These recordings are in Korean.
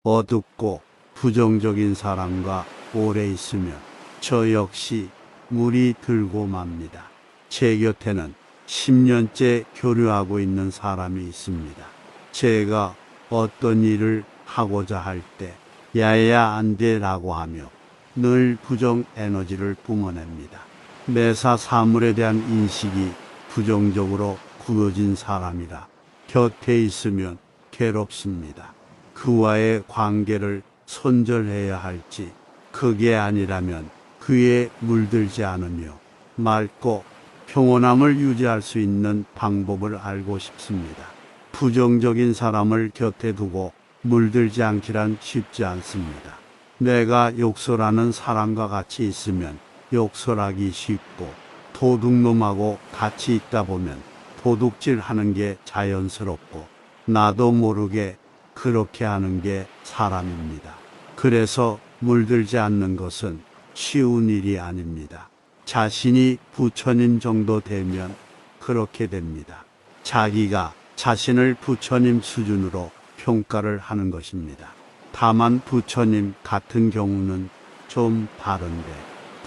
어둡고 부정적인 사람과 오래 있으면 저 역시 물이 들고 맙니다. 제 곁에는 10년째 교류하고 있는 사람이 있습니다. 제가 어떤 일을 하고자 할 때 야야 안 돼라고 하며 늘 부정 에너지를 뿜어냅니다. 매사 사물에 대한 인식이 부정적으로 굳어진 사람이라 곁에 있으면 괴롭습니다. 그와의 관계를 손절해야 할지, 그게 아니라면 그에 물들지 않으며 맑고 평온함을 유지할 수 있는 방법을 알고 싶습니다. 부정적인 사람을 곁에 두고 물들지 않기란 쉽지 않습니다. 내가 욕설하는 사람과 같이 있으면 욕설하기 쉽고, 도둑놈하고 같이 있다 보면 도둑질 하는 게 자연스럽고, 나도 모르게 그렇게 하는 게 사람입니다. 그래서 물들지 않는 것은 쉬운 일이 아닙니다. 자신이 부처님 정도 되면 그렇게 됩니다. 자기가 자신을 부처님 수준으로 평가를 하는 것입니다. 다만 부처님 같은 경우는 좀 다른데,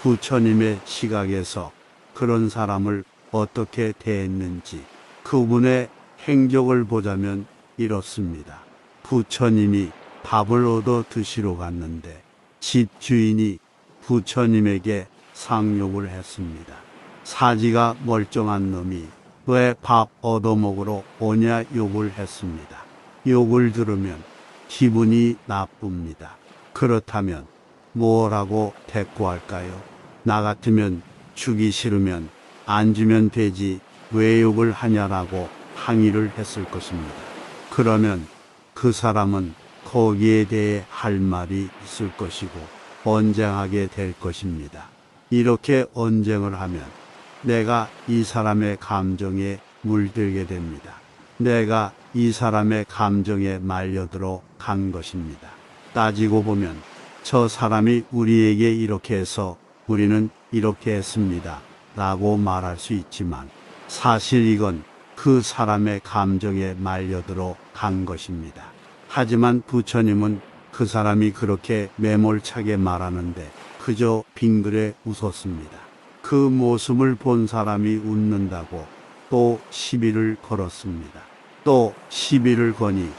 부처님의 시각에서 그런 사람을 어떻게 대했는지 그분의 행적을 보자면 이렇습니다. 부처님이 밥을 얻어 드시러 갔는데 집 주인이 부처님에게 상욕을 했습니다. 사지가 멀쩡한 놈이 왜 밥 얻어먹으러 오냐 욕을 했습니다. 욕을 들으면 기분이 나쁩니다. 그렇다면 뭐라고 대꾸할까요? 나 같으면 주기 싫으면 안 주면 되지 왜 욕을 하냐라고 항의를 했을 것입니다. 그러면 그 사람은 거기에 대해 할 말이 있을 것이고 언쟁하게 될 것입니다. 이렇게 언쟁을 하면 내가 이 사람의 감정에 물들게 됩니다. 내가 이 사람의 감정에 말려들어 간 것입니다. 따지고 보면 저 사람이 우리에게 이렇게 해서 우리는 이렇게 했습니다 라고 말할 수 있지만, 사실 이건 그 사람의 감정에 말려들어 간 것입니다. 하지만 부처님은 그 사람이 그렇게 매몰차게 말하는데 그저 빙그레 웃었습니다. 그 모습을 본 사람이 웃는다고 또 시비를 걸었습니다. 또 시비를 거니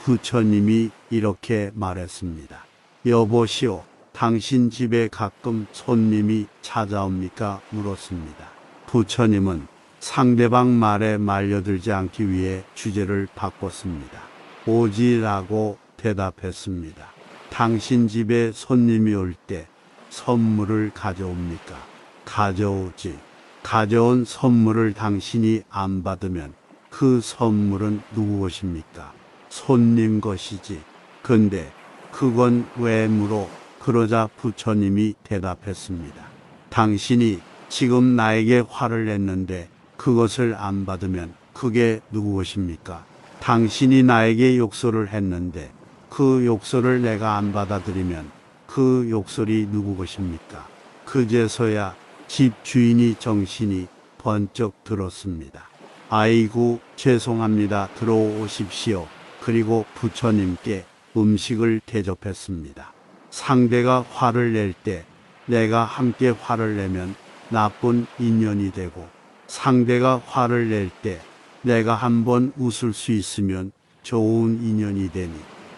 부처님이 이렇게 말했습니다. 여보시오, 당신 집에 가끔 손님이 찾아옵니까? 물었습니다. 부처님은 상대방 말에 말려들지 않기 위해 주제를 바꿨습니다. 오지라고 대답했습니다. 당신 집에 손님이 올 때 선물을 가져옵니까? 가져오지. 가져온 선물을 당신이 안 받으면 그 선물은 누구 것입니까? 손님 것이지. 근데 그건 왜 물어? 그러자 부처님이 대답했습니다. 당신이 지금 나에게 화를 냈는데 그것을 안 받으면 그게 누구 것입니까? 당신이 나에게 욕설을 했는데 그 욕설을 내가 안 받아들이면 그 욕설이 누구 것입니까? 그제서야 집 주인이 정신이 번쩍 들었습니다. 아이고 죄송합니다. 들어오십시오. 그리고 부처님께 음식을 대접했습니다. 상대가 화를 낼 때 내가 함께 화를 내면 나쁜 인연이 되고, 상대가 화를 낼 때 내가 한번 웃을 수 있으면 좋은 인연이 되니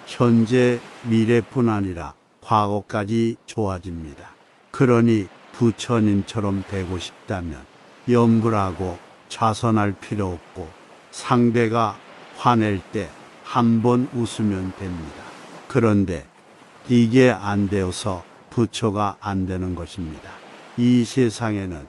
현재 미래뿐 아니라 과거까지 좋아집니다. 그러니 부처님처럼 되고 싶다면 염불하고 좌선할 필요 없고 상대가 화낼 때 한번 웃으면 됩니다. 그런데 이게 안 되어서 부처가 안 되는 것입니다. 이 세상에는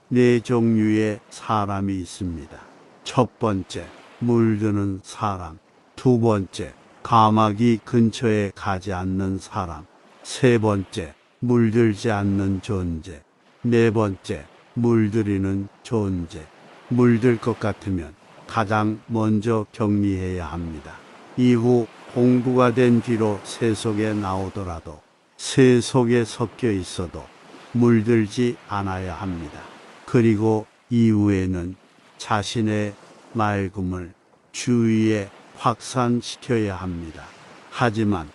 네 종류의 사람이 있습니다. 첫 번째, 물드는 사람. 두 번째, 가마귀 근처에 가지 않는 사람. 세 번째, 물들지 않는 존재. 네 번째, 물들이는 존재. 물들 것 같으면 가장 먼저 격리해야 합니다. 이후 공부가 된 뒤로 새 속에 나오더라도, 새 속에 섞여 있어도 물들지 않아야 합니다. 그리고 이후에는 자신의 맑음을 주위에 확산시켜야 합니다. 하지만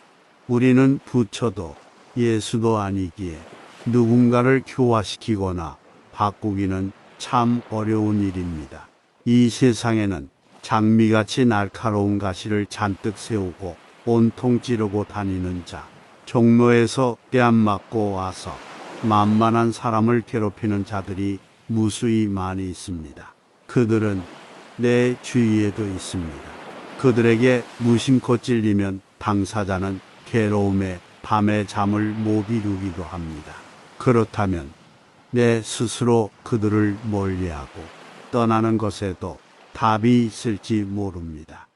우리는 부처도 예수도 아니기에 누군가를 교화시키거나 바꾸기는 참 어려운 일입니다. 이 세상에는 장미같이 날카로운 가시를 잔뜩 세우고 온통 찌르고 다니는 자, 종로에서 뺨 맞고 와서 만만한 사람을 괴롭히는 자들이 무수히 많이 있습니다. 그들은 내 주위에도 있습니다. 그들에게 무심코 찔리면 당사자는 괴로움에 밤에 잠을 못 이루기도 합니다. 그렇다면 내 스스로 그들을 멀리하고 떠나는 것에도 답이 있을지 모릅니다.